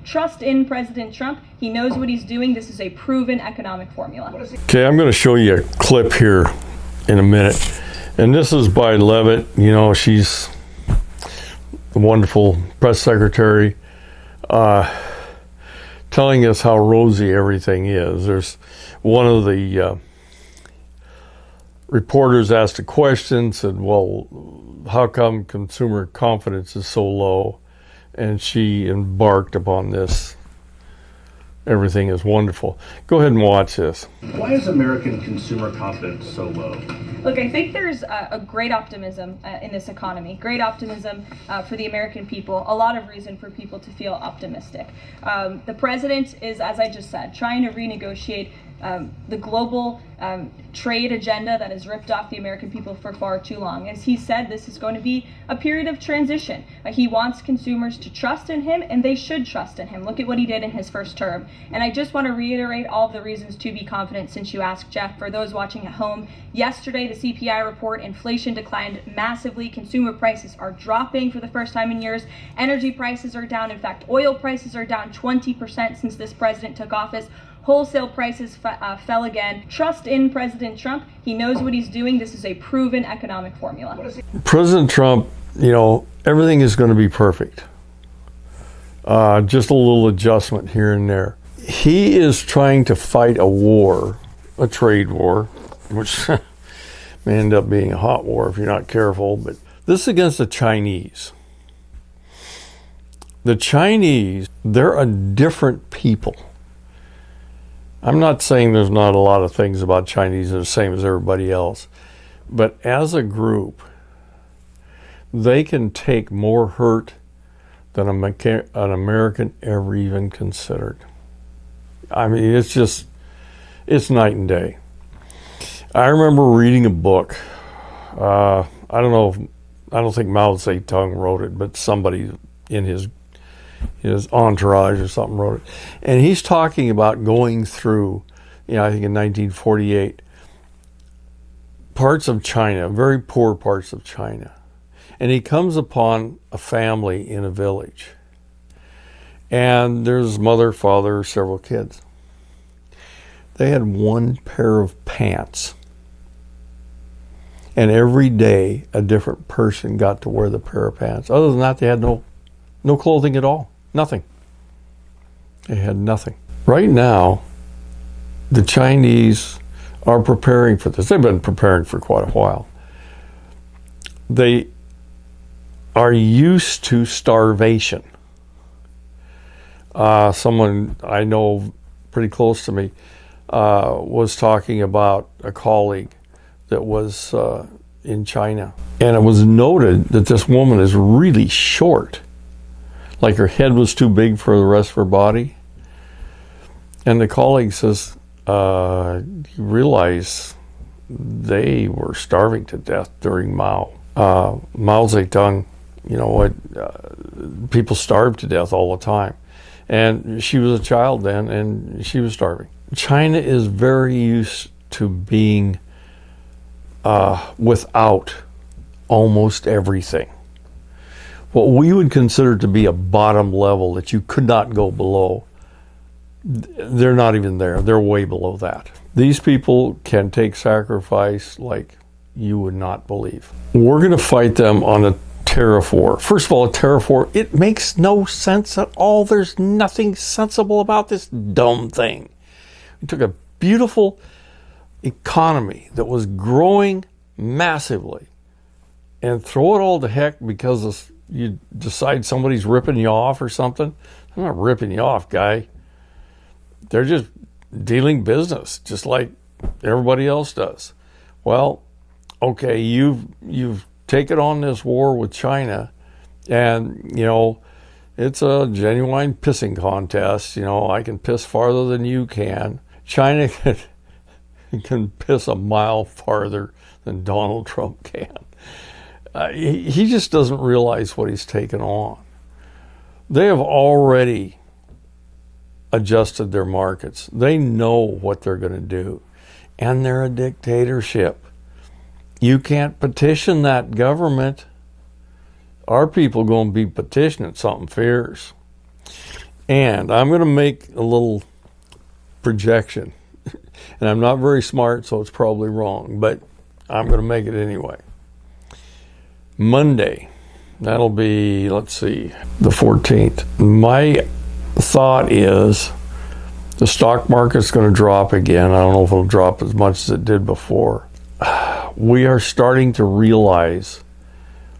Trust in President Trump. He knows what he's doing. This is a proven economic formula. Okay, I'm going to show you a clip here in a minute. And this is by Levitt. You know, she's a wonderful press secretary, telling us how rosy everything is. There's one of the reporters asked a question, said, well, how come consumer confidence is so low? And she embarked upon this. Everything is wonderful. Go ahead and watch this. Why is American consumer confidence so low? Look, I think there's a great optimism in this economy, great optimism for the American people, a lot of reason for people to feel optimistic. The president is, as I just said, trying to renegotiate the global trade agenda that has ripped off the American people for far too long. As he said, this is going to be a period of transition. He wants consumers to trust in him, and they should trust in him. Look at what he did in his first term. And I just want to reiterate all of the reasons to be confident since you asked, Jeff. For those watching at home, yesterday the CPI report, inflation declined massively. Consumer prices are dropping for the first time in years. Energy prices are down. In fact, oil prices are down 20% since this president took office. Wholesale prices fell again. Trust in President Trump. He knows what he's doing. This is a proven economic formula. President Trump, you know, everything is going to be perfect. Just a little adjustment here and there. He is trying to fight a war, a trade war, which may end up being a hot war if you're not careful. But this is against the Chinese. The Chinese, they're a different people. I'm not saying there's not a lot of things about Chinese that are the same as everybody else, but as a group, they can take more hurt than an American ever even considered. I mean, it's night and day. I remember reading a book. I don't think Mao Zedong wrote it, but somebody in his entourage or something wrote it. And he's talking about going through, you know, I think in 1948, parts of China, very poor parts of China. And he comes upon a family in a village. And there's mother, father, several kids. They had one pair of pants. And every day a different person got to wear the pair of pants. Other than that, they had no clothing at all. Nothing. They had nothing. Right now, the Chinese are preparing for this. They've been preparing for quite a while. They are used to starvation. Someone I know pretty close to me was talking about a colleague that was in China. And it was noted that this woman is really short. Like her head was too big for the rest of her body. And the colleague says, you realize they were starving to death during Mao. Mao Zedong, you know what, people starved to death all the time. And she was a child then, and she was starving. China is very used to being without almost everything. What we would consider to be a bottom level that you could not go below, they're not even there. They're way below that. These people can take sacrifice like you would not believe. We're going to fight them on a tariff war. First of all, a tariff war, it makes no sense at all. There's nothing sensible about this dumb thing. We took a beautiful economy that was growing massively and throw it all to heck because you decide somebody's ripping you off or something. I'm not ripping you off, guy. They're just dealing business, just like everybody else does. Well, okay, you've taken on this war with China, and you know it's a genuine pissing contest. You know, I can piss farther than you can. China can piss a mile farther than Donald Trump can. He just doesn't realize what he's taken on. They have already adjusted their markets. They know what they're going to do. And they're a dictatorship. You can't petition that government. Our people going to be petitioning something fierce. And I'm going to make a little projection. And I'm not very smart, so it's probably wrong, but I'm going to make it anyway. Monday, that'll be, let's see, the 14th. My thought is the stock market's going to drop again. I don't know if it'll drop as much as it did before. We are starting to realize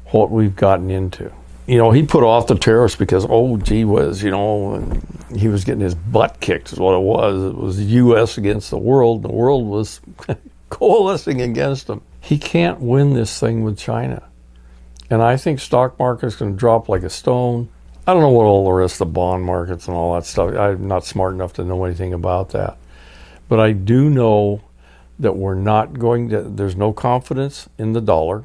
what we've gotten into. You know, he put off the tariffs because, oh, gee whiz, you know, and he was getting his butt kicked is what it was. It was the U.S. against the world. The world was coalescing against him. He can't win this thing with China. And I think stock market's going to drop like a stone. I don't know what all the rest of the bond markets and all that stuff. I'm not smart enough to know anything about that. But I do know that we're not going to, there's no confidence in the dollar.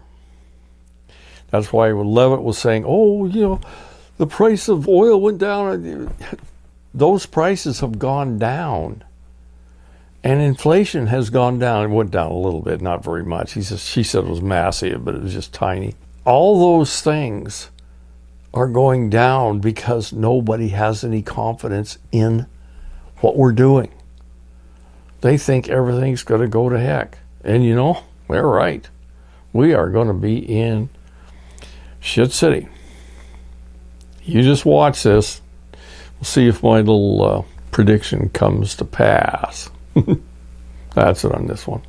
That's why Levitt was saying, oh, you know, the price of oil went down. Those prices have gone down. And inflation has gone down. It went down a little bit, not very much. She said it was massive, but it was just tiny. All those things are going down because nobody has any confidence in what we're doing. They think everything's going to go to heck. And you know, they're right. We are going to be in shit city. You just watch this. We'll see if my little prediction comes to pass. That's it on this one.